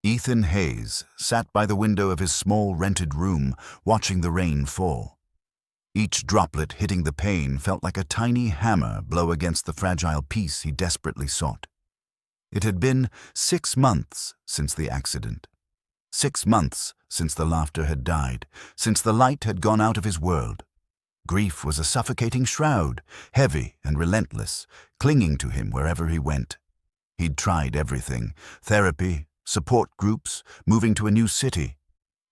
Ethan Hayes sat by the window of his small rented room, watching the rain fall. Each droplet hitting the pane felt like a tiny hammer blow against the fragile peace he desperately sought. It had been 6 months since the accident. 6 months since the laughter had died, since the light had gone out of his world. Grief was a suffocating shroud, heavy and relentless, clinging to him wherever he went. He'd tried everything: therapy, support groups, moving to a new city.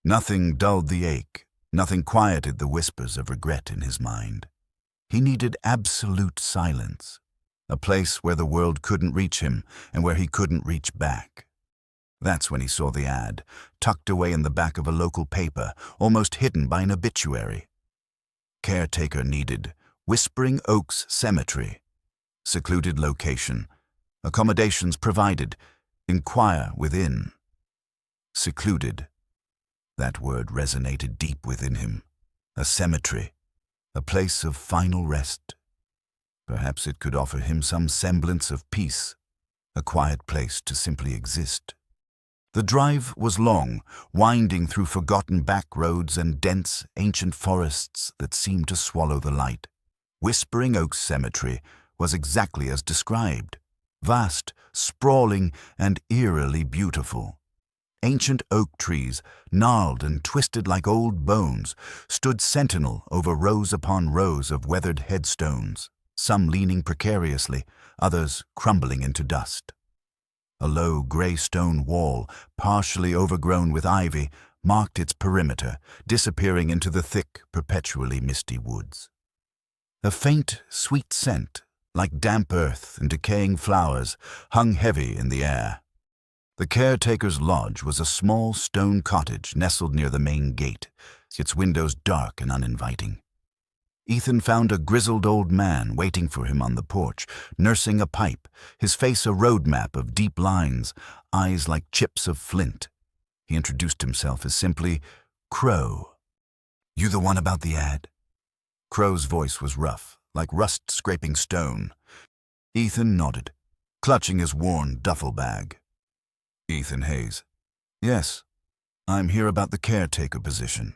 Nothing dulled the ache, nothing quieted the whispers of regret in his mind. He needed absolute silence, a place where the world couldn't reach him and where he couldn't reach back. That's when he saw the ad, tucked away in the back of a local paper, almost hidden by an obituary. Caretaker needed Whispering Oaks Cemetery. Secluded location. Accommodations provided. Inquire within. Secluded. That word resonated deep within him. A cemetery. A place of final rest. Perhaps it could offer him some semblance of peace. A quiet place to simply exist. The drive was long, winding through forgotten back roads and dense, ancient forests that seemed to swallow the light. Whispering Oaks Cemetery was exactly as described. Vast, sprawling, and eerily beautiful. Ancient oak trees, gnarled and twisted like old bones, stood sentinel over rows upon rows of weathered headstones, some leaning precariously, others crumbling into dust. A low gray stone wall, partially overgrown with ivy, marked its perimeter, disappearing into the thick, perpetually misty woods. A faint, sweet scent, like damp earth and decaying flowers, hung heavy in the air. The caretaker's lodge was a small stone cottage nestled near the main gate, its windows dark and uninviting. Ethan found a grizzled old man waiting for him on the porch, nursing a pipe, his face a road map of deep lines, eyes like chips of flint. He introduced himself as simply Crow. "You the one about the ad?" Crow's voice was rough, like rust scraping stone. Ethan nodded, clutching his worn duffel bag. Ethan Hayes. "Yes, I'm here about the caretaker position."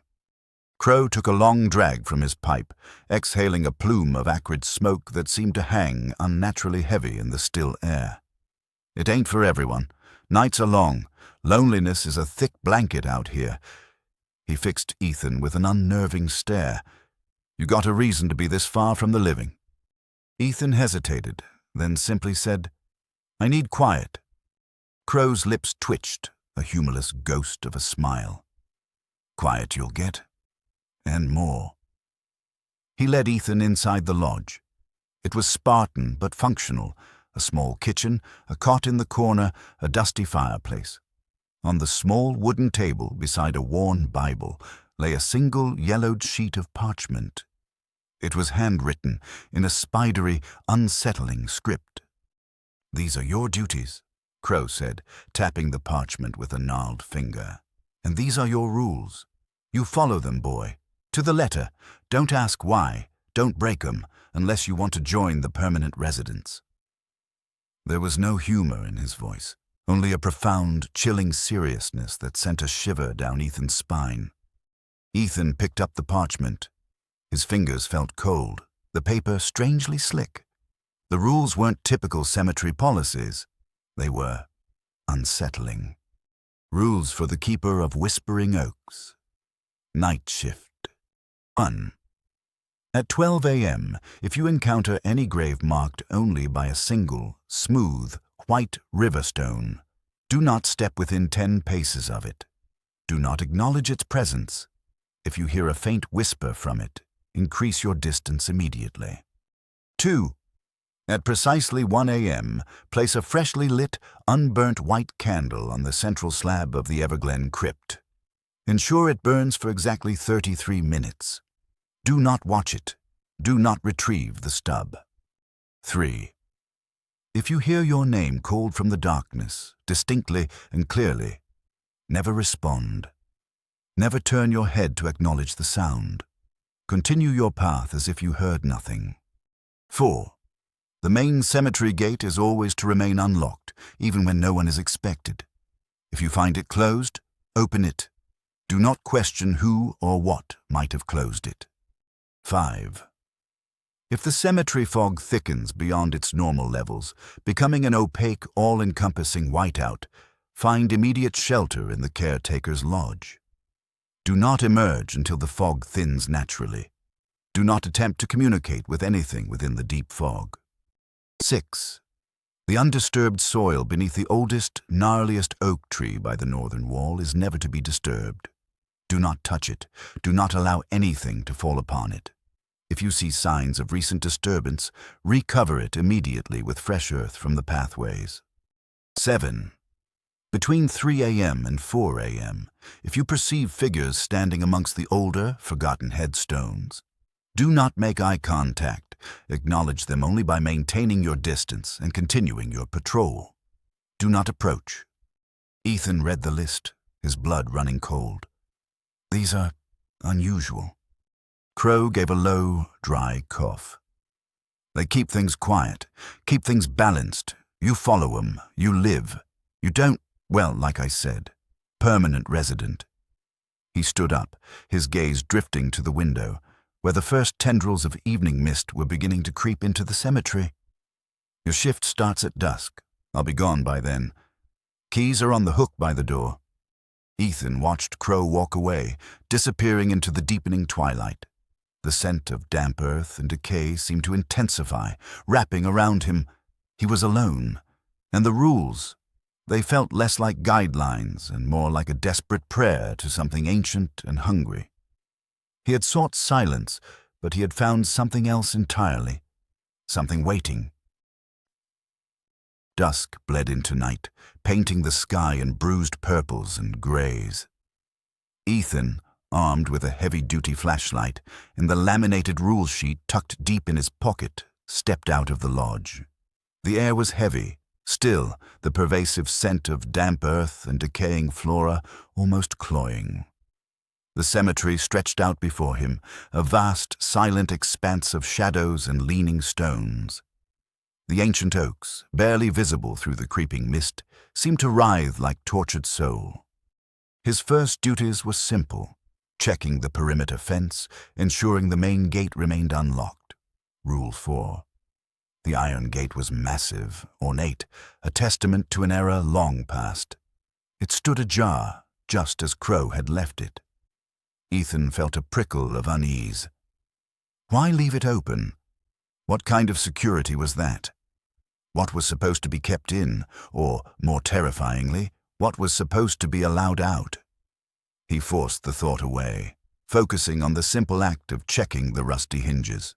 Crow took a long drag from his pipe, exhaling a plume of acrid smoke that seemed to hang unnaturally heavy in the still air. "It ain't for everyone. Nights are long. Loneliness is a thick blanket out here." He fixed Ethan with an unnerving stare. "You got a reason to be this far from the living." Ethan hesitated, then simply said, "I need quiet." Crow's lips twitched, a humorless ghost of a smile. "Quiet you'll get. And more." He led Ethan inside the lodge. It was Spartan but functional, a small kitchen, a cot in the corner, a dusty fireplace. On the small wooden table beside a worn Bible lay a single yellowed sheet of parchment. It was handwritten in a spidery, unsettling script. "These are your duties," Crow said, tapping the parchment with a gnarled finger. "And these are your rules. You follow them, boy. To the letter. Don't ask why. Don't break 'em, unless you want to join the permanent residents." There was no humor in his voice, only a profound, chilling seriousness that sent a shiver down Ethan's spine. Ethan picked up the parchment. His fingers felt cold, the paper strangely slick. The rules weren't typical cemetery policies. They were unsettling. Rules for the keeper of Whispering Oaks. Night shift. 1. At 12 a.m., if you encounter any grave marked only by a single, smooth, white river stone, do not step within 10 paces of it. Do not acknowledge its presence. If you hear a faint whisper from it, increase your distance immediately. 2. At precisely 1 a.m., place a freshly lit, unburnt white candle on the central slab of the Everglen crypt. Ensure it burns for exactly 33 minutes. Do not watch it. Do not retrieve the stub. 3. If you hear your name called from the darkness, distinctly and clearly, never respond. Never turn your head to acknowledge the sound. Continue your path as if you heard nothing. 4. The main cemetery gate is always to remain unlocked, even when no one is expected. If you find it closed, open it. Do not question who or what might have closed it. 5. If the cemetery fog thickens beyond its normal levels, becoming an opaque, all-encompassing whiteout, find immediate shelter in the caretaker's lodge. Do not emerge until the fog thins naturally. Do not attempt to communicate with anything within the deep fog. 6. The undisturbed soil beneath the oldest, gnarliest oak tree by the northern wall is never to be disturbed. Do not touch it. Do not allow anything to fall upon it. If you see signs of recent disturbance, recover it immediately with fresh earth from the pathways. 7. Between 3 a.m. and 4 a.m., if you perceive figures standing amongst the older, forgotten headstones, do not make eye contact. Acknowledge them only by maintaining your distance and continuing your patrol. Do not approach. Ethan read the list, his blood running cold. These are unusual. Crow gave a low, dry cough. They keep things quiet, keep things balanced. You follow them, you live. You don't, well, like I said, permanent resident. He stood up, his gaze drifting to the window, where the first tendrils of evening mist were beginning to creep into the cemetery. Your shift starts at dusk. I'll be gone by then. Keys are on the hook by the door. Ethan watched Crow walk away, disappearing into the deepening twilight. The scent of damp earth and decay seemed to intensify, wrapping around him. He was alone, and the rules, they felt less like guidelines and more like a desperate prayer to something ancient and hungry. He had sought silence, but he had found something else entirely, something waiting. Dusk bled into night, painting the sky in bruised purples and grays. Ethan, armed with a heavy-duty flashlight and the laminated rule sheet tucked deep in his pocket, stepped out of the lodge. The air was heavy, still, the pervasive scent of damp earth and decaying flora almost cloying. The cemetery stretched out before him, a vast, silent expanse of shadows and leaning stones. The ancient oaks, barely visible through the creeping mist, seemed to writhe like tortured soul. His first duties were simple: checking the perimeter fence, ensuring the main gate remained unlocked. Rule 4. The iron gate was massive, ornate, a testament to an era long past. It stood ajar, just as Crow had left it. Ethan felt a prickle of unease. Why leave it open? What kind of security was that? What was supposed to be kept in, or, more terrifyingly, what was supposed to be allowed out? He forced the thought away, focusing on the simple act of checking the rusty hinges.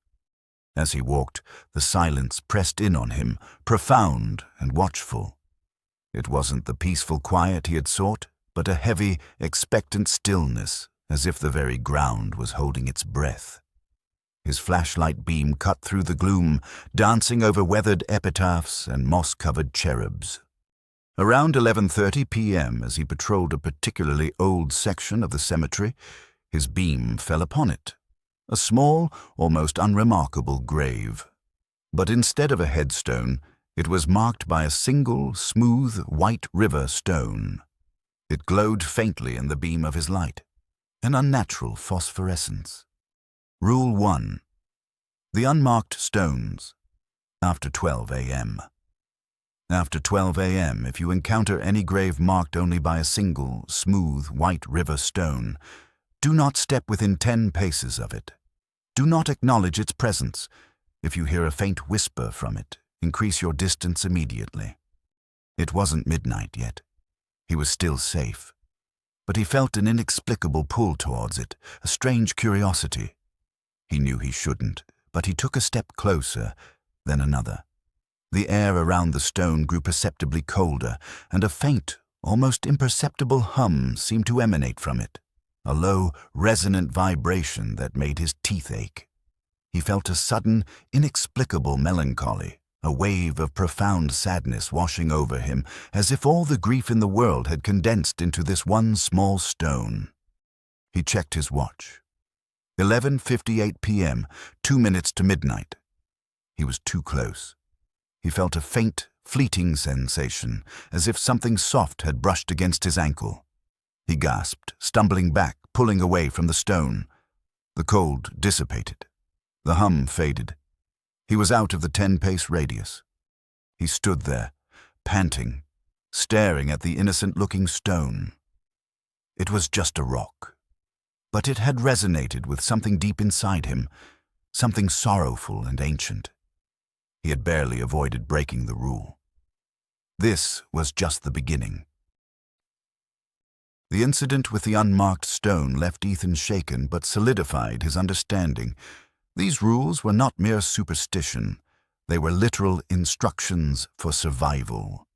As he walked, the silence pressed in on him, profound and watchful. It wasn't the peaceful quiet he had sought, but a heavy, expectant stillness, as if the very ground was holding its breath. His flashlight beam cut through the gloom, dancing over weathered epitaphs and moss-covered cherubs. Around 11:30 p.m., as he patrolled a particularly old section of the cemetery, his beam fell upon it. A small, almost unremarkable grave. But instead of a headstone, it was marked by a single, smooth, white river stone. It glowed faintly in the beam of his light, an unnatural phosphorescence. Rule 1. The unmarked stones. After 12 a.m. After 12 a.m., if you encounter any grave marked only by a single, smooth, white river stone, do not step within 10 paces of it. Do not acknowledge its presence. If you hear a faint whisper from it, increase your distance immediately. It wasn't midnight yet. He was still safe. But he felt an inexplicable pull towards it, a strange curiosity. He knew he shouldn't, but he took a step closer, then another. The air around the stone grew perceptibly colder, and a faint, almost imperceptible hum seemed to emanate from it, a low, resonant vibration that made his teeth ache. He felt a sudden, inexplicable melancholy, a wave of profound sadness washing over him, as if all the grief in the world had condensed into this one small stone. He checked his watch. 11:58 p.m., 2 minutes to midnight. He was too close. He felt a faint, fleeting sensation, as if something soft had brushed against his ankle. He gasped, stumbling back, pulling away from the stone. The cold dissipated. The hum faded. He was out of the 10-pace radius. He stood there, panting, staring at the innocent-looking stone. It was just a rock, but it had resonated with something deep inside him, something sorrowful and ancient. He had barely avoided breaking the rule. This was just the beginning. The incident with the unmarked stone left Ethan shaken but solidified his understanding. These rules were not mere superstition. They were literal instructions for survival.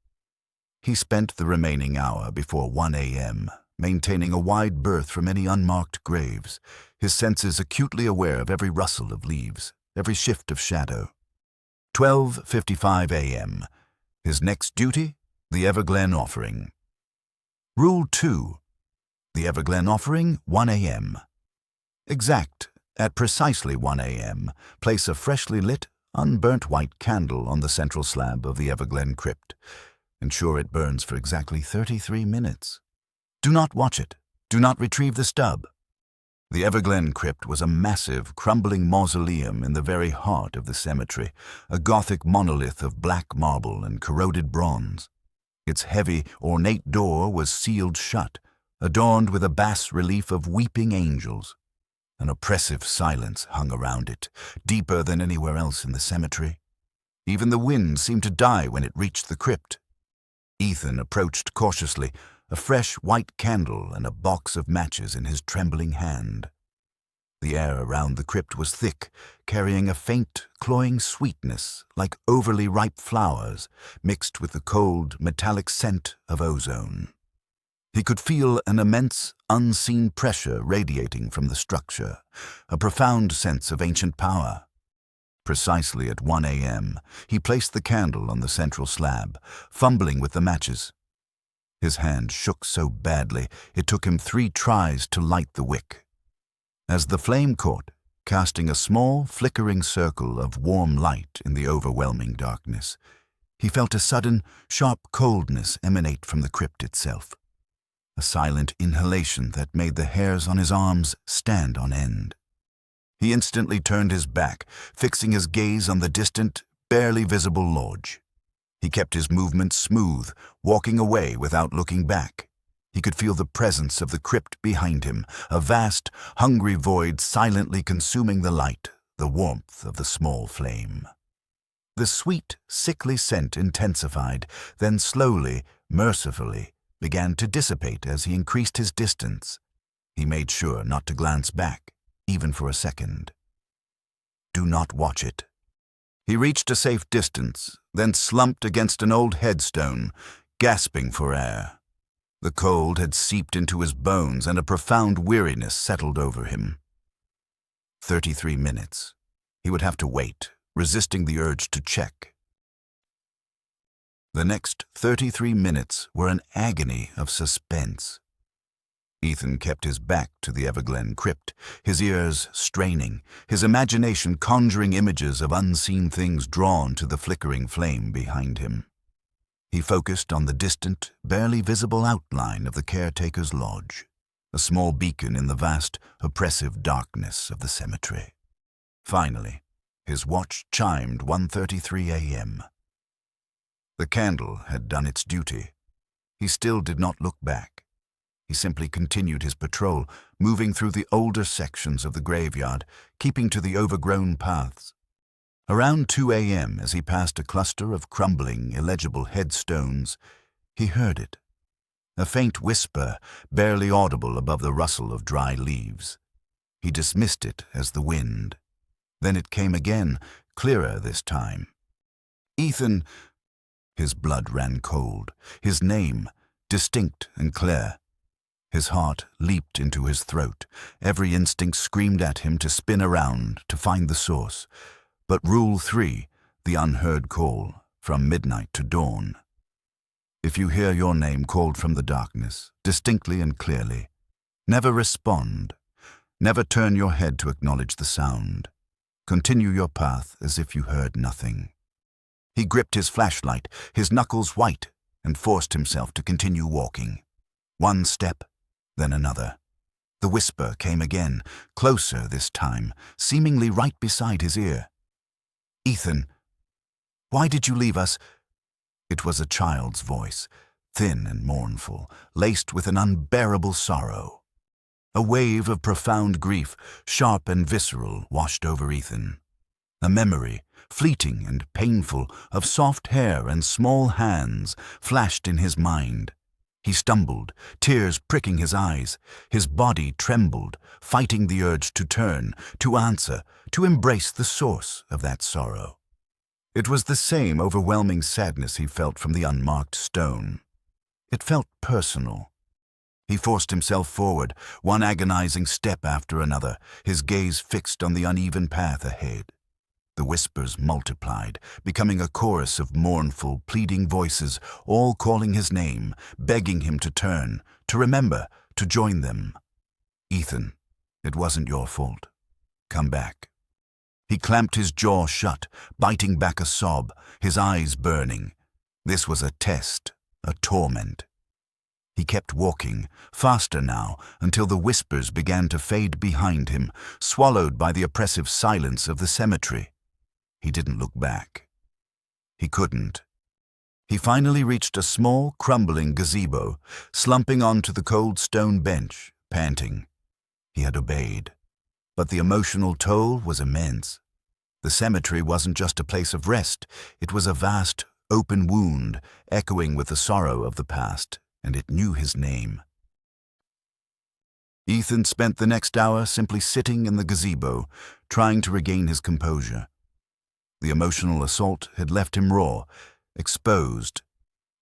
He spent the remaining hour before 1 a.m., maintaining a wide berth from any unmarked graves, his senses acutely aware of every rustle of leaves, every shift of shadow. 12:55 a.m. His next duty, the Everglen offering. Rule 2. The Everglen offering, 1 a.m. Exact, at precisely 1 a.m., place a freshly lit, unburnt white candle on the central slab of the Everglen crypt. Ensure it burns for exactly 33 minutes. Do not watch it. Do not retrieve the stub. The Everglen crypt was a massive, crumbling mausoleum in the very heart of the cemetery, a Gothic monolith of black marble and corroded bronze. Its heavy, ornate door was sealed shut, adorned with a bas-relief of weeping angels. An oppressive silence hung around it, deeper than anywhere else in the cemetery. Even the wind seemed to die when it reached the crypt. Ethan approached cautiously, a fresh white candle and a box of matches in his trembling hand. The air around the crypt was thick, carrying a faint, cloying sweetness like overly ripe flowers, mixed with the cold, metallic scent of ozone. He could feel an immense, unseen pressure radiating from the structure, a profound sense of ancient power. Precisely at 1 a.m., he placed the candle on the central slab, fumbling with the matches. His hand shook so badly it took him 3 tries to light the wick. As the flame caught, casting a small, flickering circle of warm light in the overwhelming darkness, he felt a sudden, sharp coldness emanate from the crypt itself. A silent inhalation that made the hairs on his arms stand on end. He instantly turned his back, fixing his gaze on the distant, barely visible lodge. He kept his movements smooth, walking away without looking back. He could feel the presence of the crypt behind him, a vast, hungry void silently consuming the light, the warmth of the small flame. The sweet, sickly scent intensified, then slowly, mercifully, began to dissipate as he increased his distance. He made sure not to glance back, even for a second. Do not watch it. He reached a safe distance, then slumped against an old headstone, gasping for air. The cold had seeped into his bones and a profound weariness settled over him. 33 minutes. He would have to wait, resisting the urge to check. The next 33 minutes were an agony of suspense. Ethan kept his back to the Everglen crypt, his ears straining, his imagination conjuring images of unseen things drawn to the flickering flame behind him. He focused on the distant, barely visible outline of the Caretaker's lodge, a small beacon in the vast, oppressive darkness of the cemetery. Finally, his watch chimed 1:33 a.m. The candle had done its duty. He still did not look back. He simply continued his patrol, moving through the older sections of the graveyard, keeping to the overgrown paths. Around 2 a.m., as he passed a cluster of crumbling, illegible headstones, he heard it. A faint whisper, barely audible above the rustle of dry leaves. He dismissed it as the wind. Then it came again, clearer this time. Ethan. His blood ran cold, his name, distinct and clear. His heart leaped into his throat. Every instinct screamed at him to spin around, to find the source. But Rule 3, the unheard call, from midnight to dawn. If you hear your name called from the darkness, distinctly and clearly, never respond. Never turn your head to acknowledge the sound. Continue your path as if you heard nothing. He gripped his flashlight, his knuckles white, and forced himself to continue walking. One step, then another. The whisper came again, closer this time, seemingly right beside his ear. "Ethan, why did you leave us?" It was a child's voice, thin and mournful, laced with an unbearable sorrow. A wave of profound grief, sharp and visceral, washed over Ethan. A memory, fleeting and painful, of soft hair and small hands flashed in his mind. He stumbled, tears pricking his eyes. His body trembled, fighting the urge to turn, to answer, to embrace the source of that sorrow. It was the same overwhelming sadness he felt from the unmarked stone. It felt personal. He forced himself forward, one agonizing step after another, his gaze fixed on the uneven path ahead. The whispers multiplied, becoming a chorus of mournful, pleading voices, all calling his name, begging him to turn, to remember, to join them. "Ethan, it wasn't your fault. Come back." He clamped his jaw shut, biting back a sob, his eyes burning. This was a test, a torment. He kept walking, faster now, until the whispers began to fade behind him, swallowed by the oppressive silence of the cemetery. He didn't look back. He couldn't. He finally reached a small, crumbling gazebo, slumping onto the cold stone bench, panting. He had obeyed. But the emotional toll was immense. The cemetery wasn't just a place of rest. It was a vast, open wound, echoing with the sorrow of the past, and it knew his name. Ethan spent the next hour simply sitting in the gazebo, trying to regain his composure. The emotional assault had left him raw, exposed.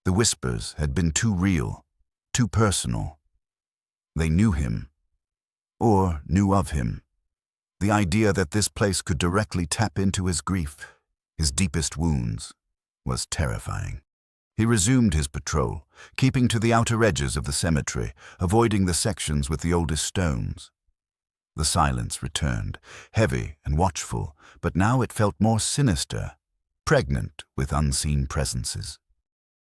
The whispers had been too real, too personal. They knew him, or knew of him. The idea that this place could directly tap into his grief, his deepest wounds, was terrifying. He resumed his patrol, keeping to the outer edges of the cemetery, avoiding the sections with the oldest stones. The silence returned, heavy and watchful, but now it felt more sinister, pregnant with unseen presences.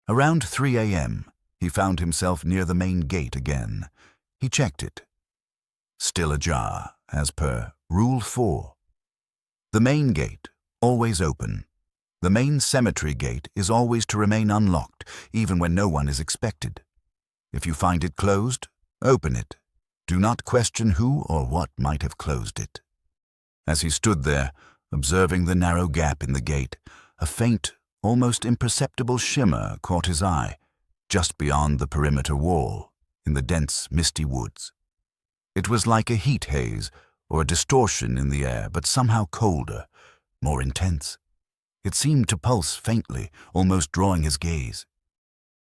Around 3 a.m., he found himself near the main gate again. He checked it. Still ajar, as per Rule 4. The main gate, always open. The main cemetery gate is always to remain unlocked, even when no one is expected. If you find it closed, open it. Do not question who or what might have closed it. As he stood there, observing the narrow gap in the gate, a faint, almost imperceptible shimmer caught his eye, just beyond the perimeter wall, in the dense, misty woods. It was like a heat haze or a distortion in the air, but somehow colder, more intense. It seemed to pulse faintly, almost drawing his gaze.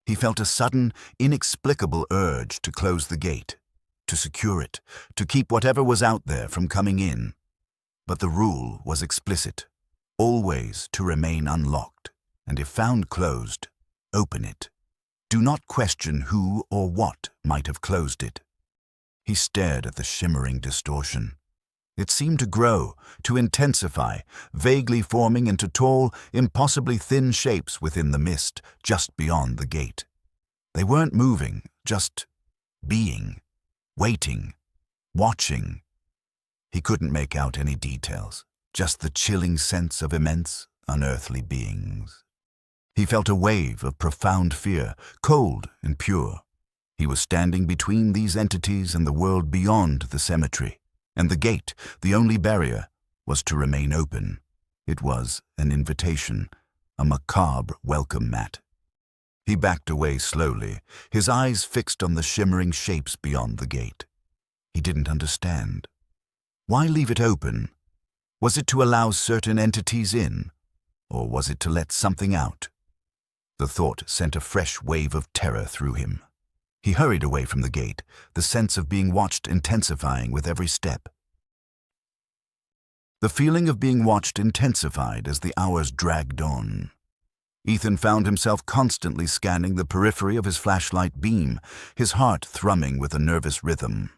He felt a sudden, inexplicable urge to close the gate, to secure it, to keep whatever was out there from coming in. But the rule was explicit, always to remain unlocked, and if found closed, open it. Do not question who or what might have closed it. He stared at the shimmering distortion. It seemed to grow, to intensify, vaguely forming into tall, impossibly thin shapes within the mist, just beyond the gate. They weren't moving, just being. Waiting, watching. He couldn't make out any details, just the chilling sense of immense, unearthly beings. He felt a wave of profound fear, cold and pure. He was standing between these entities and the world beyond the cemetery, and the gate, the only barrier, was to remain open. It was an invitation, a macabre welcome mat. He backed away slowly, his eyes fixed on the shimmering shapes beyond the gate. He didn't understand. Why leave it open? Was it to allow certain entities in, or was it to let something out? The thought sent a fresh wave of terror through him. He hurried away from the gate, the sense of being watched intensifying with every step. The feeling of being watched intensified as the hours dragged on. Ethan found himself constantly scanning the periphery of his flashlight beam, his heart thrumming with a nervous rhythm.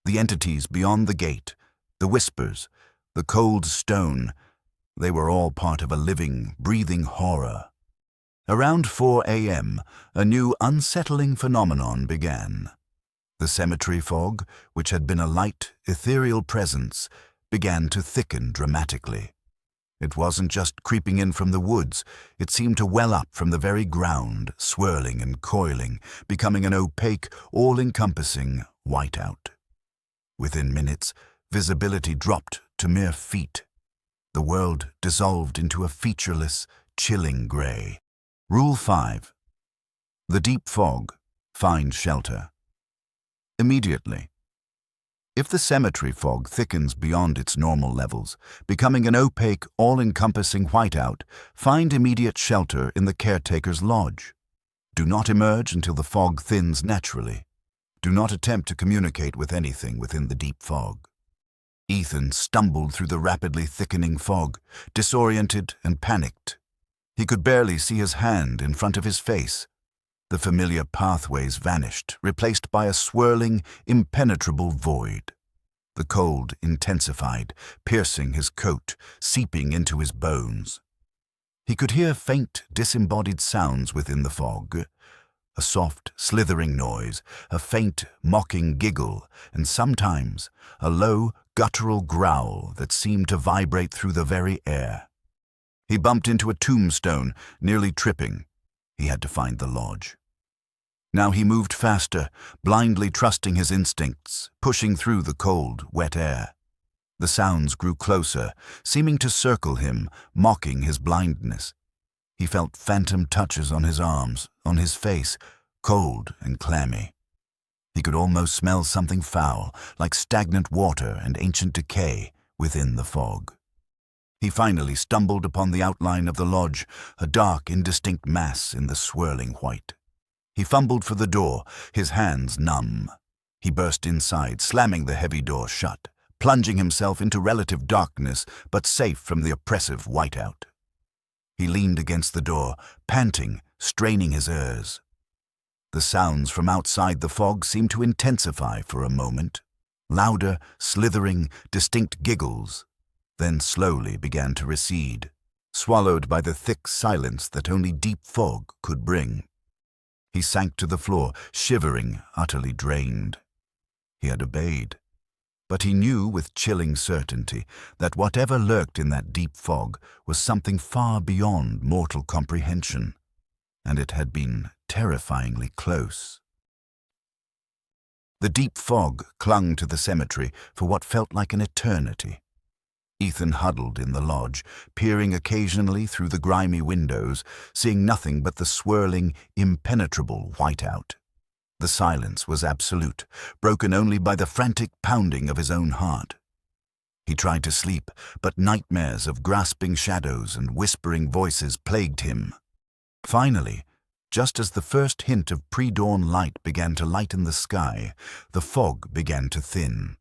The entities beyond the gate, the whispers, the cold stone, they were all part of a living, breathing horror, Around 4 a.m., a new unsettling phenomenon began. The cemetery fog, which had been a light, ethereal presence, began to thicken dramatically. It wasn't just creeping in from the woods, it seemed to well up from the very ground, swirling and coiling, becoming an opaque, all-encompassing whiteout. Within minutes, visibility dropped to mere feet. The world dissolved into a featureless, chilling grey. Rule 5. The deep fog. Find shelter. Immediately. If the cemetery fog thickens beyond its normal levels, becoming an opaque, all-encompassing whiteout, find immediate shelter in the caretaker's lodge. Do not emerge until the fog thins naturally. Do not attempt to communicate with anything within the deep fog. Ethan stumbled through the rapidly thickening fog, disoriented and panicked. He could barely see his hand in front of his face. The familiar pathways vanished, replaced by a swirling, impenetrable void. The cold intensified, piercing his coat, seeping into his bones. He could hear faint, disembodied sounds within the fog. A soft, slithering noise, a faint, mocking giggle, and sometimes a low, guttural growl that seemed to vibrate through the very air. He bumped into a tombstone, nearly tripping. He had to find the lodge. Now he moved faster, blindly trusting his instincts, pushing through the cold, wet air. The sounds grew closer, seeming to circle him, mocking his blindness. He felt phantom touches on his arms, on his face, cold and clammy. He could almost smell something foul, like stagnant water and ancient decay, within the fog. He finally stumbled upon the outline of the lodge, a dark, indistinct mass in the swirling white. He fumbled for the door, his hands numb. He burst inside, slamming the heavy door shut, plunging himself into relative darkness, but safe from the oppressive whiteout. He leaned against the door, panting, straining his ears. The sounds from outside the fog seemed to intensify for a moment. Louder, slithering, distinct giggles, then slowly began to recede, swallowed by the thick silence that only deep fog could bring. He sank to the floor, shivering, utterly drained. He had obeyed. But he knew with chilling certainty that whatever lurked in that deep fog was something far beyond mortal comprehension, and it had been terrifyingly close. The deep fog clung to the cemetery for what felt like an eternity. Ethan huddled in the lodge, peering occasionally through the grimy windows, seeing nothing but the swirling, impenetrable whiteout. The silence was absolute, broken only by the frantic pounding of his own heart. He tried to sleep, but nightmares of grasping shadows and whispering voices plagued him. Finally, just as the first hint of pre-dawn light began to lighten the sky, the fog began to thin.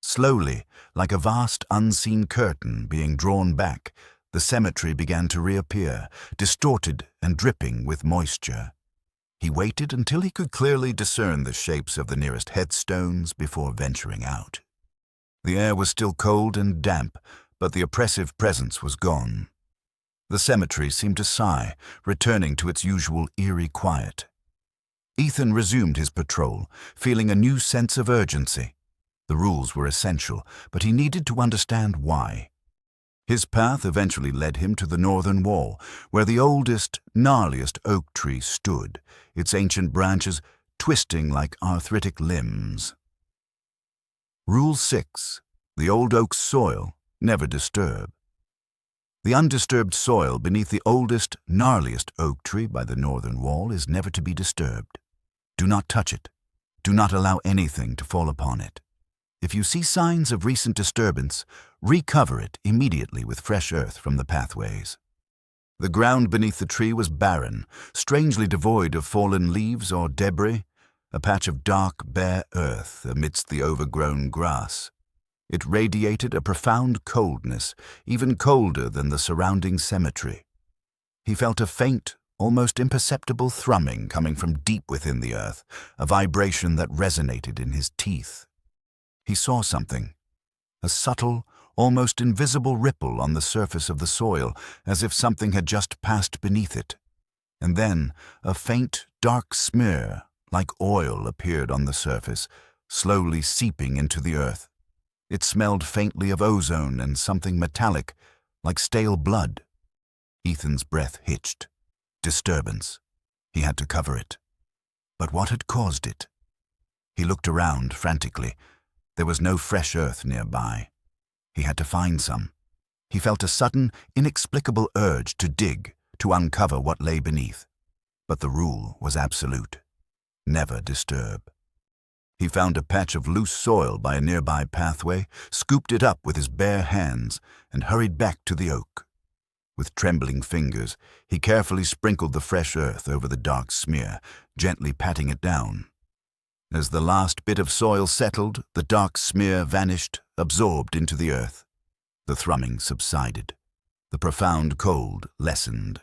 Slowly, like a vast unseen curtain being drawn back, the cemetery began to reappear, distorted and dripping with moisture. He waited until he could clearly discern the shapes of the nearest headstones before venturing out. The air was still cold and damp, but the oppressive presence was gone. The cemetery seemed to sigh, returning to its usual eerie quiet. Ethan resumed his patrol, feeling a new sense of urgency. The rules were essential, but he needed to understand why. His path eventually led him to the northern wall, where the oldest, gnarliest oak tree stood, its ancient branches twisting like arthritic limbs. Rule 6. The old oak's soil, never disturb. The undisturbed soil beneath the oldest, gnarliest oak tree by the northern wall is never to be disturbed. Do not touch it. Do not allow anything to fall upon it. If you see signs of recent disturbance, recover it immediately with fresh earth from the pathways. The ground beneath the tree was barren, strangely devoid of fallen leaves or debris, a patch of dark, bare earth amidst the overgrown grass. It radiated a profound coldness, even colder than the surrounding cemetery. He felt a faint, almost imperceptible thrumming coming from deep within the earth, a vibration that resonated in his teeth. He saw something, a subtle, almost invisible ripple on the surface of the soil, as if something had just passed beneath it. And then a faint, dark smear, like oil, appeared on the surface, slowly seeping into the earth. It smelled faintly of ozone and something metallic, like stale blood. Ethan's breath hitched. Disturbance. He had to cover it. But what had caused it? He looked around frantically. There was no fresh earth nearby. He had to find some. He felt a sudden, inexplicable urge to dig, to uncover what lay beneath. But the rule was absolute. Never disturb. He found a patch of loose soil by a nearby pathway, scooped it up with his bare hands, and hurried back to the oak. With trembling fingers, he carefully sprinkled the fresh earth over the dark smear, gently patting it down. As the last bit of soil settled, the dark smear vanished, absorbed into the earth. The thrumming subsided. The profound cold lessened.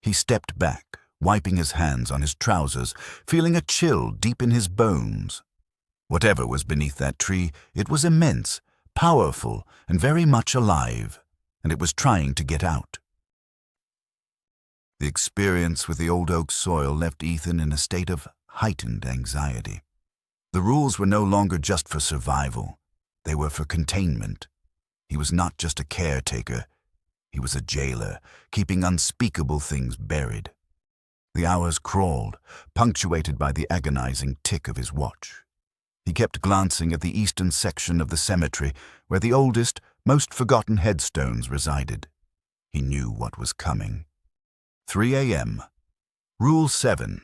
He stepped back, wiping his hands on his trousers, feeling a chill deep in his bones. Whatever was beneath that tree, it was immense, powerful, and very much alive, and it was trying to get out. The experience with the old oak soil left Ethan in a state of heightened anxiety. The rules were no longer just for survival. They were for containment. He was not just a caretaker. He was a jailer, keeping unspeakable things buried. The hours crawled, punctuated by the agonizing tick of his watch. He kept glancing at the eastern section of the cemetery, where the oldest, most forgotten headstones resided. He knew what was coming. 3 a.m. Rule 7.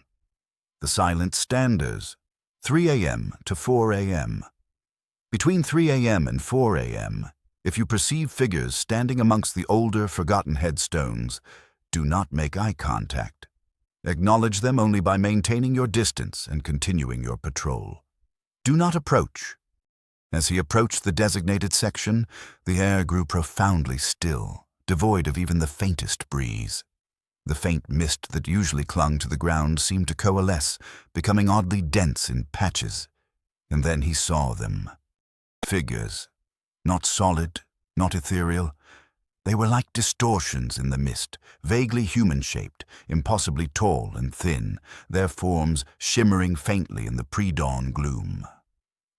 The silent standers. 3 a.m. to 4 a.m. Between 3 a.m. and 4 a.m., if you perceive figures standing amongst the older, forgotten headstones, do not make eye contact. Acknowledge them only by maintaining your distance and continuing your patrol. Do not approach. As he approached the designated section, the air grew profoundly still, devoid of even the faintest breeze. The faint mist that usually clung to the ground seemed to coalesce, becoming oddly dense in patches. And then he saw them. Figures. Not solid, not ethereal. They were like distortions in the mist, vaguely human-shaped, impossibly tall and thin, their forms shimmering faintly in the pre-dawn gloom.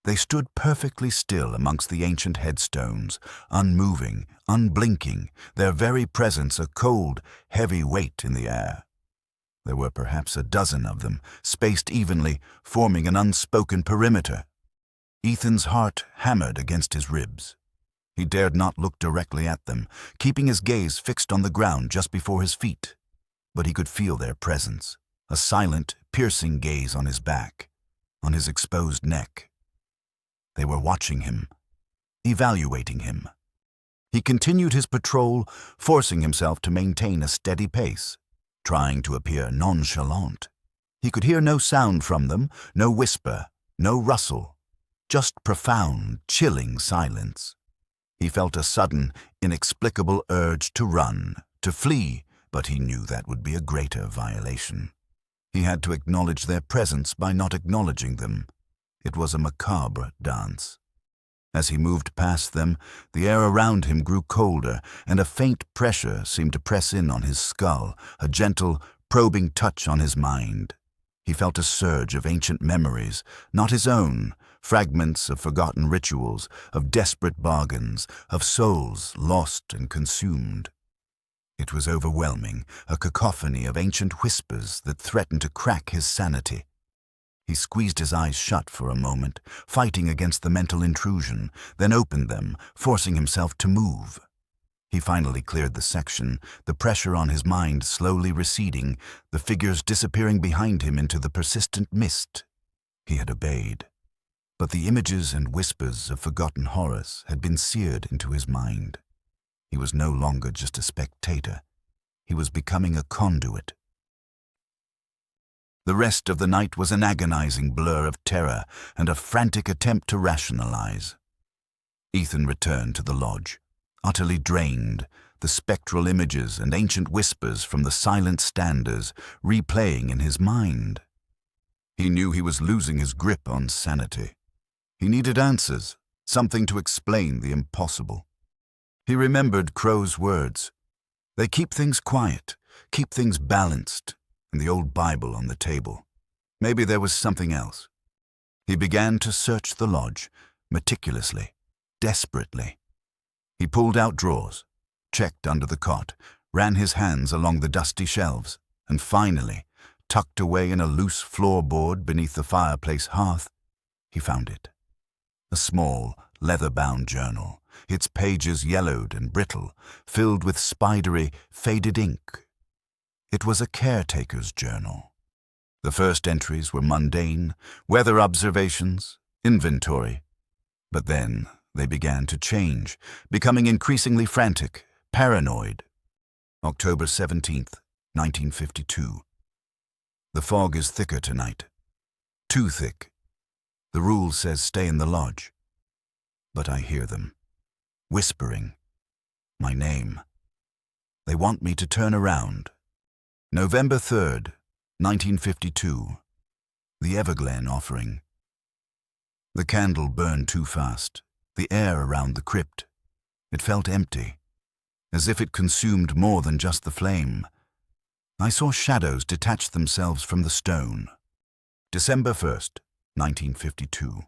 They stood perfectly still amongst the ancient headstones, unmoving, unblinking, their very presence a cold, heavy weight in the air. There were perhaps a dozen of them, spaced evenly, forming an unspoken perimeter. Ethan's heart hammered against his ribs. He dared not look directly at them, keeping his gaze fixed on the ground just before his feet. But he could feel their presence, a silent, piercing gaze on his back, on his exposed neck. They were watching him, evaluating him. He continued his patrol, forcing himself to maintain a steady pace, trying to appear nonchalant. He could hear no sound from them, no whisper, no rustle, just profound, chilling silence. He felt a sudden, inexplicable urge to run, to flee, but he knew that would be a greater violation. He had to acknowledge their presence by not acknowledging them. It was a macabre dance. As he moved past them, the air around him grew colder, and a faint pressure seemed to press in on his skull, a gentle, probing touch on his mind. He felt a surge of ancient memories, not his own, fragments of forgotten rituals, of desperate bargains, of souls lost and consumed. It was overwhelming, a cacophony of ancient whispers that threatened to crack his sanity. He squeezed his eyes shut for a moment, fighting against the mental intrusion, then opened them, forcing himself to move. He finally cleared the section, the pressure on his mind slowly receding, the figures disappearing behind him into the persistent mist. He had obeyed. But the images and whispers of forgotten horrors had been seared into his mind. He was no longer just a spectator. He was becoming a conduit. The rest of the night was an agonizing blur of terror and a frantic attempt to rationalize. Ethan returned to the lodge, utterly drained, the spectral images and ancient whispers from the silent standers replaying in his mind. He knew he was losing his grip on sanity. He needed answers, something to explain the impossible. He remembered Crow's words. They keep things quiet, keep things balanced, and the old Bible on the table. Maybe there was something else. He began to search the lodge, meticulously, desperately. He pulled out drawers, checked under the cot, ran his hands along the dusty shelves, and finally, tucked away in a loose floorboard beneath the fireplace hearth, he found it. A small, leather-bound journal, its pages yellowed and brittle, filled with spidery, faded ink. It was a caretaker's journal. The first entries were mundane, weather observations, inventory. But then they began to change, becoming increasingly frantic, paranoid. October 17th, 1952. The fog is thicker tonight. Too thick. The rule says stay in the lodge. But I hear them, whispering. My name. They want me to turn around. November 3rd, 1952. The Everglen offering. The candle burned too fast, the air around the crypt. It felt empty, as if it consumed more than just the flame. I saw shadows detach themselves from the stone. December 1st, 1952.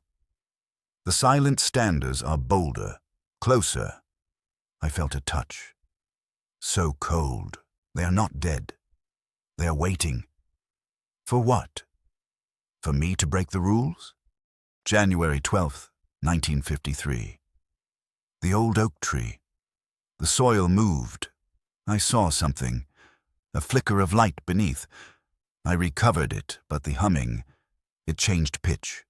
The silent standers are bolder, closer. I felt a touch. So cold. They are not dead. They are waiting. For what? For me to break the rules? January 12th, 1953. The old oak tree. The soil moved. I saw something, a flicker of light beneath. I recovered it, but the humming, it changed pitch.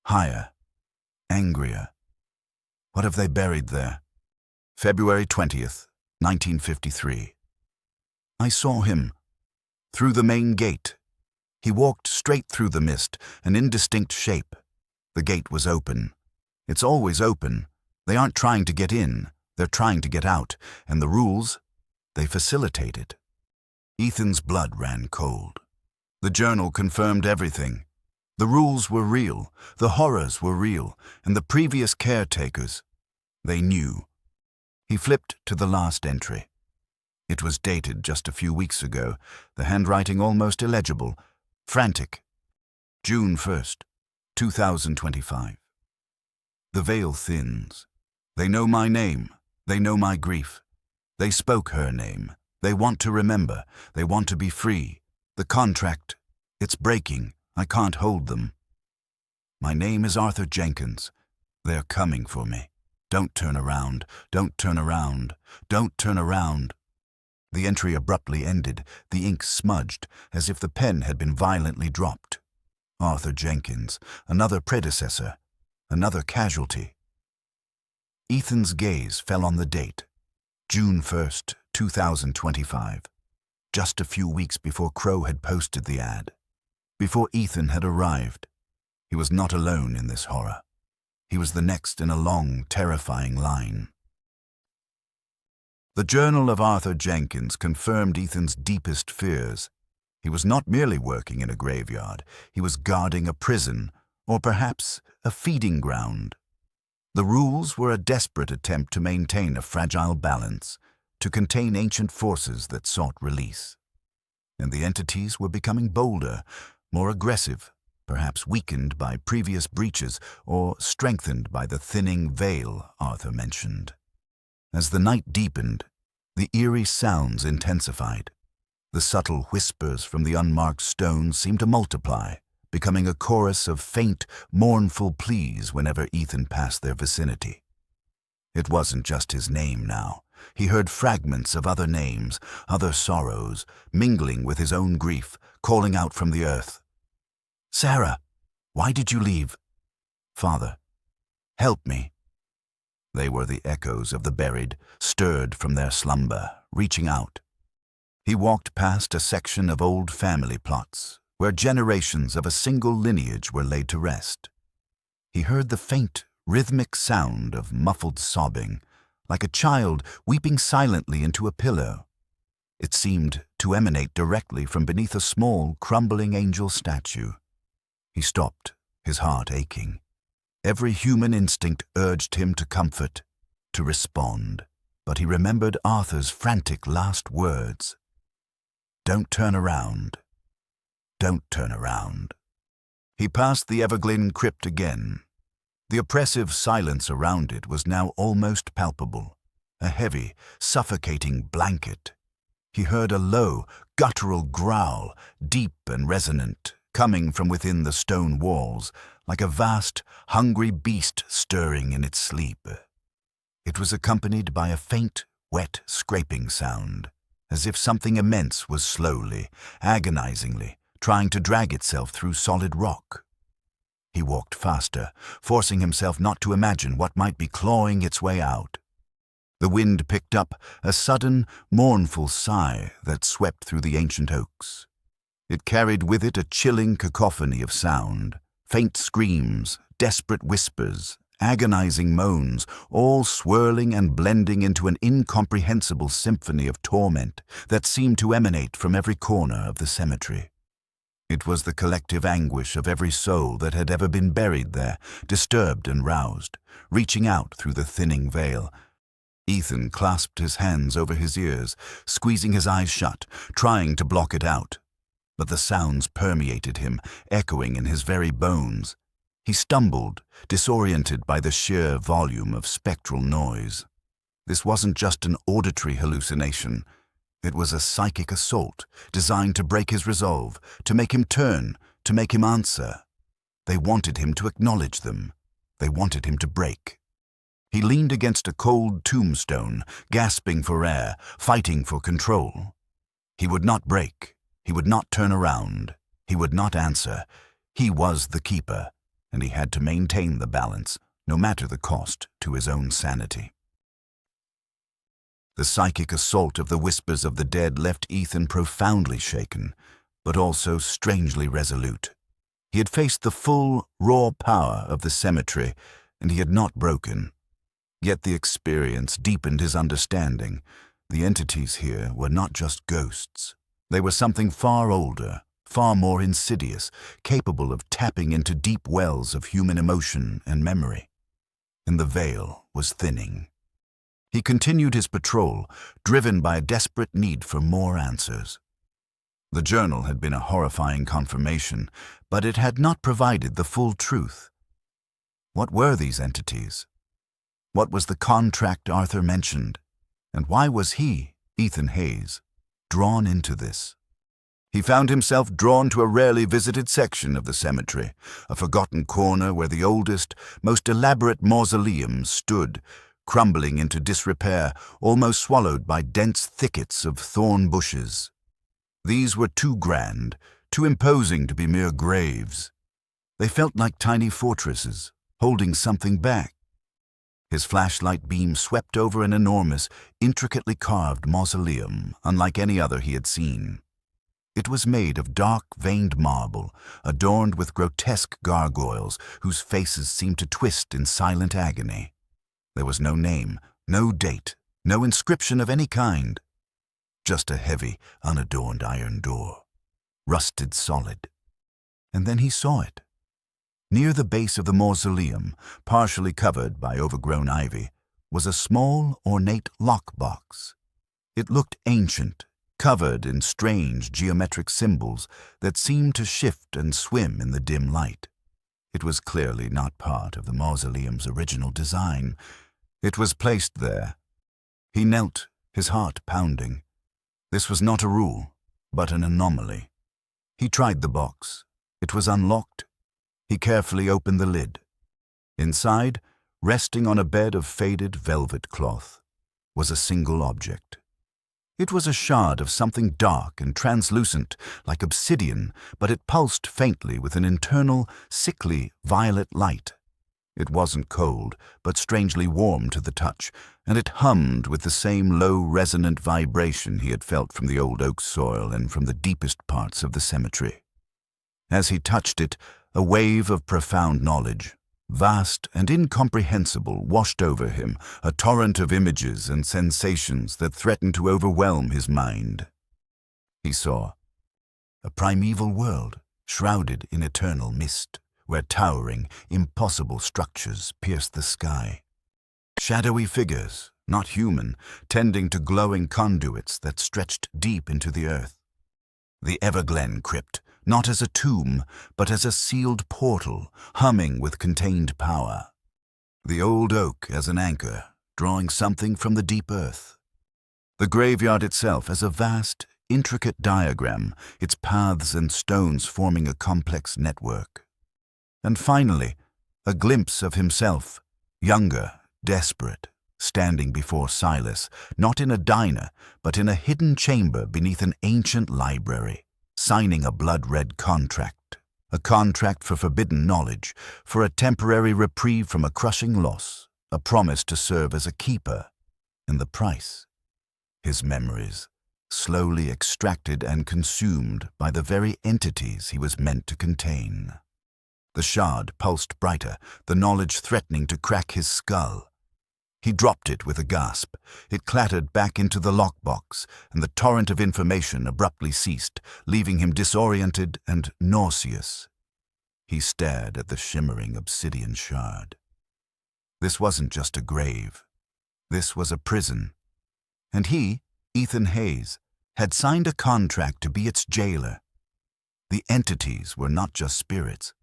Higher, angrier. What have they buried there? February 20th, 1953. I saw him, through the main gate. He walked straight through the mist, an indistinct shape. The gate was open. It's always open. They aren't trying to get in, they're trying to get out, and the rules, they facilitate it. Ethan's blood ran cold. The journal confirmed everything. The rules were real, the horrors were real, and the previous caretakers, they knew. He flipped to the last entry. It was dated just a few weeks ago, the handwriting almost illegible, frantic. June 1st, 2025. The veil thins. They know my name. They know my grief. They spoke her name. They want to remember. They want to be free. The contract, it's breaking. I can't hold them. My name is Arthur Jenkins. They're coming for me. Don't turn around. Don't turn around. Don't turn around. The entry abruptly ended, the ink smudged, as if the pen had been violently dropped. Arthur Jenkins, another predecessor, another casualty. Ethan's gaze fell on the date, June 1st, 2025, just a few weeks before Crow had posted the ad. Before Ethan had arrived. He was not alone in this horror. He was the next in a long, terrifying line. The Journal of Arthur Jenkins confirmed Ethan's deepest fears. He was not merely working in a graveyard. He was guarding a prison, or perhaps a feeding ground. The rules were a desperate attempt to maintain a fragile balance, to contain ancient forces that sought release. And the entities were becoming bolder, more aggressive, perhaps weakened by previous breaches or strengthened by the thinning veil Arthur mentioned. As the night deepened, the eerie sounds intensified. The subtle whispers from the unmarked stones seemed to multiply, becoming a chorus of faint, mournful pleas whenever Ethan passed their vicinity. It wasn't just his name now. He heard fragments of other names, other sorrows, mingling with his own grief, calling out from the earth. Sarah, why did you leave? Father, help me. They were the echoes of the buried, stirred from their slumber, reaching out. He walked past a section of old family plots, where generations of a single lineage were laid to rest. He heard the faint, rhythmic sound of muffled sobbing, like a child weeping silently into a pillow. It seemed to emanate directly from beneath a small, crumbling angel statue. He stopped, his heart aching. Every human instinct urged him to comfort, to respond, but he remembered Arthur's frantic last words. Don't turn around. Don't turn around. He passed the evergreen crypt again. The oppressive silence around it was now almost palpable, a heavy, suffocating blanket. He heard a low, guttural growl, deep and resonant, coming from within the stone walls, like a vast, hungry beast stirring in its sleep. It was accompanied by a faint, wet scraping sound, as if something immense was slowly, agonizingly, trying to drag itself through solid rock. He walked faster, forcing himself not to imagine what might be clawing its way out. The wind picked up a sudden, mournful sigh that swept through the ancient oaks. It carried with it a chilling cacophony of sound, faint screams, desperate whispers, agonizing moans, all swirling and blending into an incomprehensible symphony of torment that seemed to emanate from every corner of the cemetery. It was the collective anguish of every soul that had ever been buried there, disturbed and roused, reaching out through the thinning veil. Ethan clasped his hands over his ears, squeezing his eyes shut, trying to block it out. But the sounds permeated him, echoing in his very bones. He stumbled, disoriented by the sheer volume of spectral noise. This wasn't just an auditory hallucination. It was a psychic assault, designed to break his resolve, to make him turn, to make him answer. They wanted him to acknowledge them. They wanted him to break. He leaned against a cold tombstone, gasping for air, fighting for control. He would not break. He would not turn around. He would not answer. He was the keeper, and he had to maintain the balance, no matter the cost to his own sanity. The psychic assault of the whispers of the dead left Ethan profoundly shaken, but also strangely resolute. He had faced the full, raw power of the cemetery, and he had not broken. Yet the experience deepened his understanding. The entities here were not just ghosts. They were something far older, far more insidious, capable of tapping into deep wells of human emotion and memory. And the veil was thinning. He continued his patrol, driven by a desperate need for more answers. The journal had been a horrifying confirmation, but it had not provided the full truth. What were these entities? What was the contract Arthur mentioned? And why was he, Ethan Hayes, drawn into this? He found himself drawn to a rarely visited section of the cemetery, a forgotten corner where the oldest, most elaborate mausoleums stood, crumbling into disrepair, almost swallowed by dense thickets of thorn bushes. These were too grand, too imposing to be mere graves. They felt like tiny fortresses, holding something back. His flashlight beam swept over an enormous, intricately carved mausoleum, unlike any other he had seen. It was made of dark, veined marble, adorned with grotesque gargoyles whose faces seemed to twist in silent agony. There was no name, no date, no inscription of any kind. Just a heavy, unadorned iron door, rusted solid. And then he saw it. Near the base of the mausoleum, partially covered by overgrown ivy, was a small, ornate lockbox. It looked ancient, covered in strange geometric symbols that seemed to shift and swim in the dim light. It was clearly not part of the mausoleum's original design. It was placed there. He knelt, his heart pounding. This was not a rule, but an anomaly. He tried the box. It was unlocked. He carefully opened the lid. Inside, resting on a bed of faded velvet cloth, was a single object. It was a shard of something dark and translucent, like obsidian, but it pulsed faintly with an internal, sickly, violet light. It wasn't cold, but strangely warm to the touch, and it hummed with the same low, resonant vibration he had felt from the old oak soil and from the deepest parts of the cemetery. As he touched it, a wave of profound knowledge, vast and incomprehensible, washed over him, a torrent of images and sensations that threatened to overwhelm his mind. He saw a primeval world shrouded in eternal mist, where towering, impossible structures pierced the sky. Shadowy figures, not human, tending to glowing conduits that stretched deep into the earth. The evergreen crypt, not as a tomb, but as a sealed portal, humming with contained power. The old oak as an anchor, drawing something from the deep earth. The graveyard itself as a vast, intricate diagram, its paths and stones forming a complex network. And finally, a glimpse of himself, younger, desperate, standing before Silas, not in a diner, but in a hidden chamber beneath an ancient library, signing a blood-red contract. A contract for forbidden knowledge, for a temporary reprieve from a crushing loss, a promise to serve as a keeper, and the price. His memories, slowly extracted and consumed by the very entities he was meant to contain. The shard pulsed brighter, the knowledge threatening to crack his skull. He dropped it with a gasp. It clattered back into the lockbox, and the torrent of information abruptly ceased, leaving him disoriented and nauseous. He stared at the shimmering obsidian shard. This wasn't just a grave. This was a prison. And he, Ethan Hayes, had signed a contract to be its jailer. The entities were not just spirits.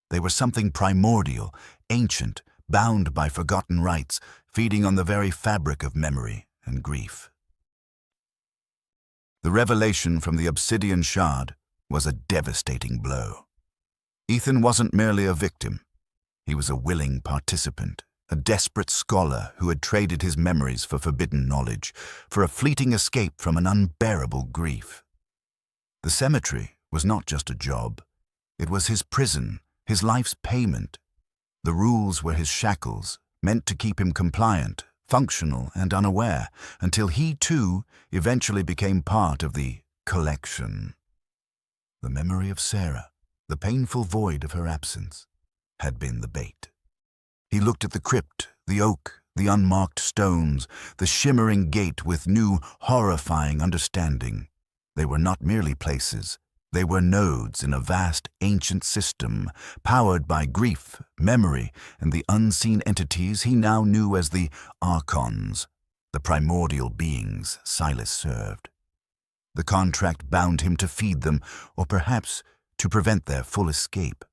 They were something primordial, ancient, bound by forgotten rites, feeding on the very fabric of memory and grief. The revelation from the obsidian shard was a devastating blow. Ethan wasn't merely a victim. He was a willing participant, a desperate scholar who had traded his memories for forbidden knowledge, for a fleeting escape from an unbearable grief. The cemetery was not just a job. It was his prison, his life's payment. The rules were his shackles, meant to keep him compliant, functional and unaware, until he, too, eventually became part of the collection. The memory of Sarah, the painful void of her absence, had been the bait. He looked at the crypt, the oak, the unmarked stones, the shimmering gate with new, horrifying understanding. They were not merely places. They were nodes in a vast, ancient system, powered by grief, memory, and the unseen entities he now knew as the Archons, the primordial beings Silas served. The contract bound him to feed them, or perhaps to prevent their full escape.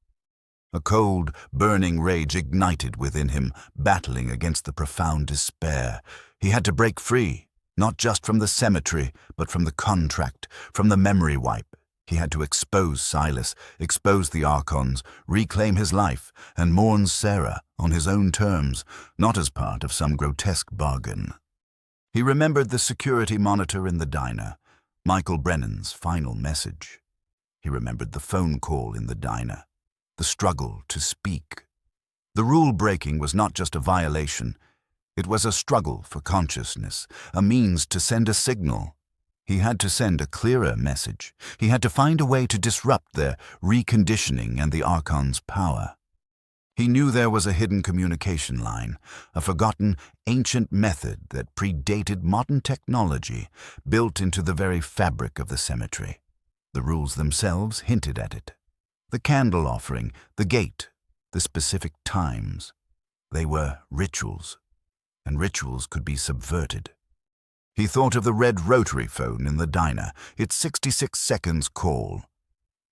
A cold, burning rage ignited within him, battling against the profound despair. He had to break free, not just from the cemetery, but from the contract, from the memory wipe. He had to expose Silas, expose the Archons, reclaim his life, and mourn Sarah on his own terms, not as part of some grotesque bargain. He remembered the security monitor in the diner, Michael Brennan's final message. He remembered the phone call in the diner, the struggle to speak. The rule-breaking was not just a violation. It was a struggle for consciousness, a means to send a signal. He had to send a clearer message. He had to find a way to disrupt their reconditioning and the Archon's power. He knew there was a hidden communication line, a forgotten, ancient method that predated modern technology, built into the very fabric of the cemetery. The rules themselves hinted at it. The candle offering, the gate, the specific times. They were rituals, and rituals could be subverted. He thought of the red rotary phone in the diner, its 66 seconds call,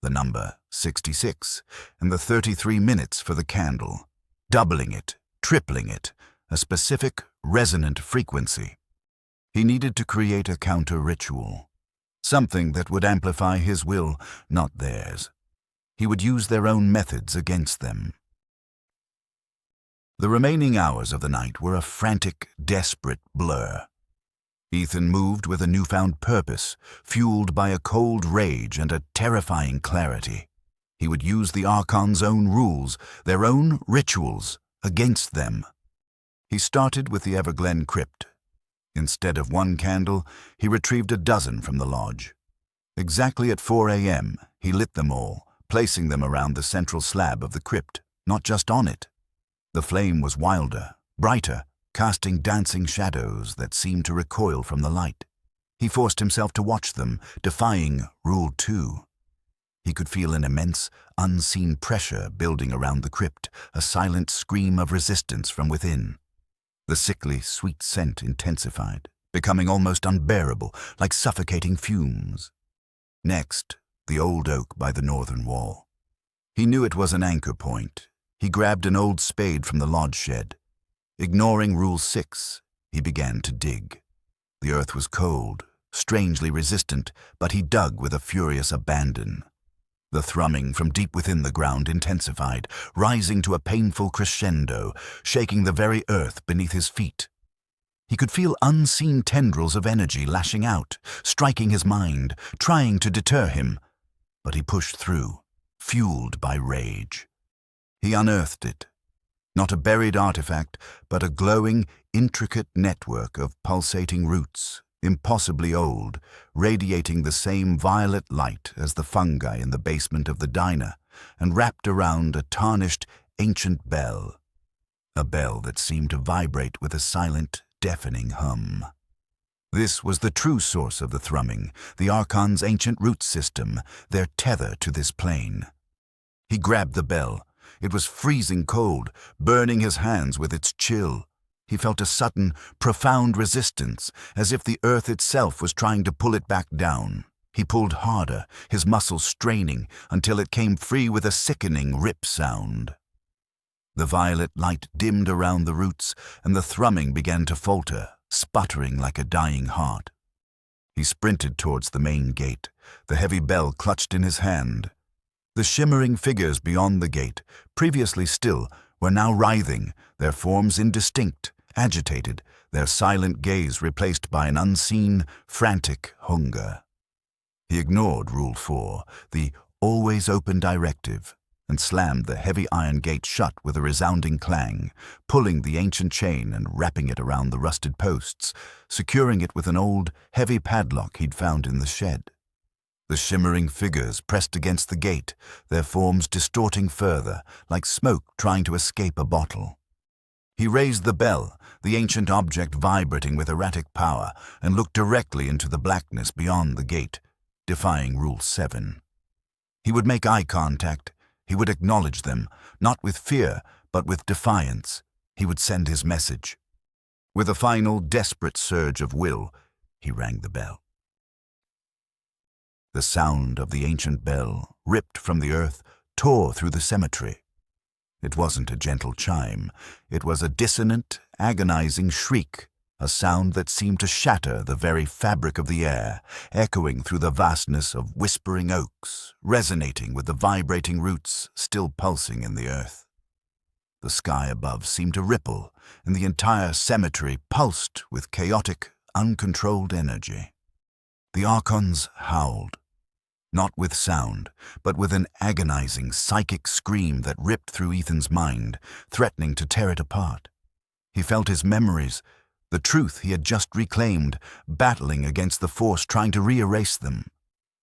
the number 66, and the 33 minutes for the candle, doubling it, tripling it, a specific resonant frequency. He needed to create a counter-ritual, something that would amplify his will, not theirs. He would use their own methods against them. The remaining hours of the night were a frantic, desperate blur. Ethan moved with a newfound purpose, fueled by a cold rage and a terrifying clarity. He would use the Archon's own rules, their own rituals, against them. He started with the Everglen crypt. Instead of one candle, he retrieved a dozen from the lodge. Exactly at 4 a.m., he lit them all, placing them around the central slab of the crypt, not just on it. The flame was wilder, brighter, casting dancing shadows that seemed to recoil from the light. He forced himself to watch them, defying Rule 2. He could feel an immense, unseen pressure building around the crypt, a silent scream of resistance from within. The sickly, sweet scent intensified, becoming almost unbearable, like suffocating fumes. Next, the old oak by the northern wall. He knew it was an anchor point. He grabbed an old spade from the lodge shed. Ignoring Rule 6, he began to dig. The earth was cold, strangely resistant, but he dug with a furious abandon. The thrumming from deep within the ground intensified, rising to a painful crescendo, shaking the very earth beneath his feet. He could feel unseen tendrils of energy lashing out, striking his mind, trying to deter him. But he pushed through, fueled by rage. He unearthed it. Not a buried artifact, but a glowing, intricate network of pulsating roots, impossibly old, radiating the same violet light as the fungi in the basement of the diner, and wrapped around a tarnished, ancient bell. A bell that seemed to vibrate with a silent, deafening hum. This was the true source of the thrumming, the Archons' ancient root system, their tether to this plane. He grabbed the bell. It was freezing cold, burning his hands with its chill. He felt a sudden, profound resistance, as if the earth itself was trying to pull it back down. He pulled harder, his muscles straining, until it came free with a sickening rip sound. The violet light dimmed around the roots, and the thrumming began to falter, sputtering like a dying heart. He sprinted towards the main gate, the heavy bell clutched in his hand. The shimmering figures beyond the gate, previously still, were now writhing, their forms indistinct, agitated, their silent gaze replaced by an unseen, frantic hunger. He ignored Rule 4, the always open directive, and slammed the heavy iron gate shut with a resounding clang, pulling the ancient chain and wrapping it around the rusted posts, securing it with an old, heavy padlock he'd found in the shed. The shimmering figures pressed against the gate, their forms distorting further, like smoke trying to escape a bottle. He raised the bell, the ancient object vibrating with erratic power, and looked directly into the blackness beyond the gate, defying Rule 7. He would make eye contact. He would acknowledge them, not with fear, but with defiance. He would send his message. With a final, desperate surge of will, he rang the bell. The sound of the ancient bell, ripped from the earth, tore through the cemetery. It wasn't a gentle chime. It was a dissonant, agonizing shriek, a sound that seemed to shatter the very fabric of the air, echoing through the vastness of whispering oaks, resonating with the vibrating roots still pulsing in the earth. The sky above seemed to ripple, and the entire cemetery pulsed with chaotic, uncontrolled energy. The Archons howled, not with sound, but with an agonizing, psychic scream that ripped through Ethan's mind, threatening to tear it apart. He felt his memories, the truth he had just reclaimed, battling against the force trying to re-erase them.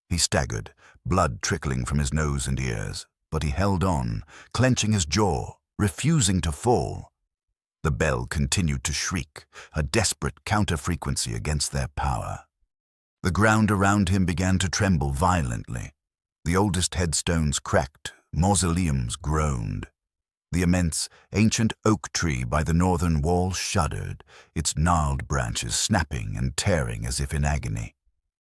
He staggered, blood trickling from his nose and ears, but he held on, clenching his jaw, refusing to fall. The bell continued to shriek, a desperate counter-frequency against their power. The ground around him began to tremble violently. The oldest headstones cracked, mausoleums groaned. The immense, ancient oak tree by the northern wall shuddered, its gnarled branches snapping and tearing as if in agony.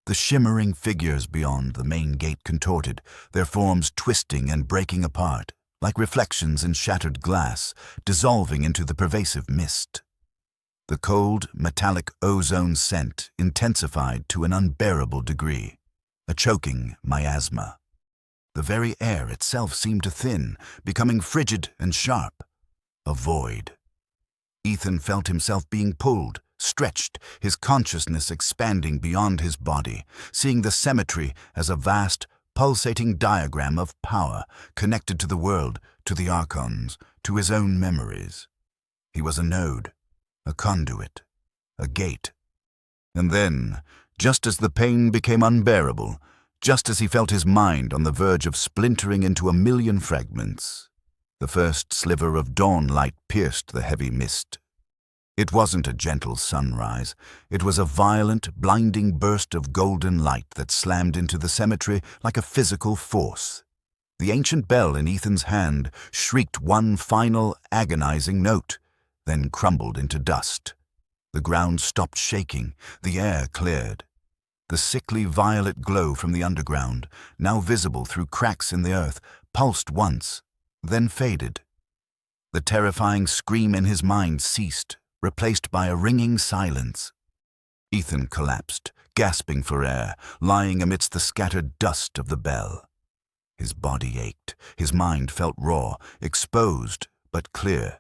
The shimmering figures beyond the main gate contorted, their forms twisting and breaking apart, like reflections in shattered glass, dissolving into the pervasive mist. The cold, metallic ozone scent intensified to an unbearable degree, a choking miasma. The very air itself seemed to thin, becoming frigid and sharp. A void. Ethan felt himself being pulled, stretched, his consciousness expanding beyond his body, seeing the cemetery as a vast, pulsating diagram of power connected to the world, to the Archons, to his own memories. He was a node, a conduit, a gate. And then, just as the pain became unbearable, just as he felt his mind on the verge of splintering into a million fragments, the first sliver of dawn light pierced the heavy mist. It wasn't a gentle sunrise. It was a violent, blinding burst of golden light that slammed into the cemetery like a physical force. The ancient bell in Ethan's hand shrieked one final, agonizing note, then crumbled into dust. The ground stopped shaking, the air cleared. The sickly violet glow from the underground, now visible through cracks in the earth, pulsed once, then faded. The terrifying scream in his mind ceased, replaced by a ringing silence. Ethan collapsed, gasping for air, lying amidst the scattered dust of the bell. His body ached, his mind felt raw, exposed but clear.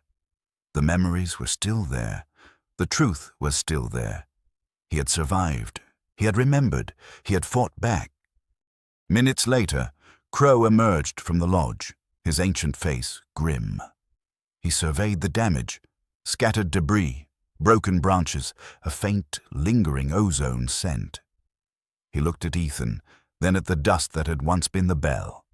The memories were still there. The truth was still there. He had survived. He had remembered. He had fought back. Minutes later, Crow emerged from the lodge, his ancient face grim. He surveyed the damage, scattered debris, broken branches, a faint, lingering ozone scent. He looked at Ethan, then at the dust that had once been the bell.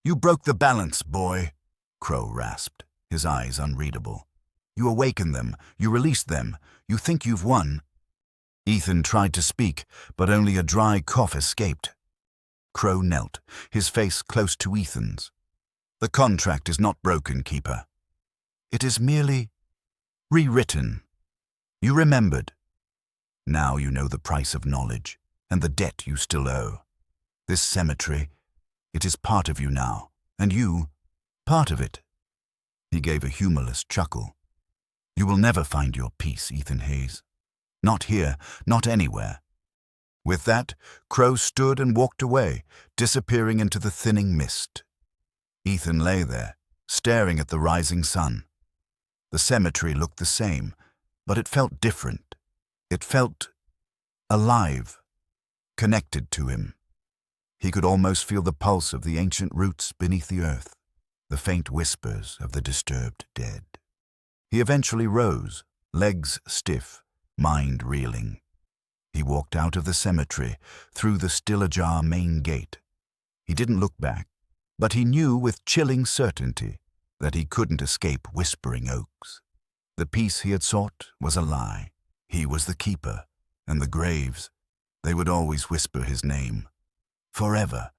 "You broke the balance, boy," Crow rasped, his eyes unreadable. "You awakened them. You released them. You think you've won." Ethan tried to speak, but only a dry cough escaped. Crow knelt, his face close to Ethan's. "The contract is not broken, Keeper. It is merely rewritten. You remembered. Now you know the price of knowledge and the debt you still owe. This cemetery, it is part of you now, and you, part of it." He gave a humorless chuckle. "You will never find your peace, Ethan Hayes. Not here, not anywhere." With that, Crow stood and walked away, disappearing into the thinning mist. Ethan lay there, staring at the rising sun. The cemetery looked the same, but it felt different. It felt alive, connected to him. He could almost feel the pulse of the ancient roots beneath the earth, the faint whispers of the disturbed dead. He eventually rose, legs stiff, mind reeling. He walked out of the cemetery, through the still-ajar main gate. He didn't look back, but he knew with chilling certainty that he couldn't escape Whispering Oaks. The peace he had sought was a lie. He was the keeper, and the graves, they would always whisper his name. Forever,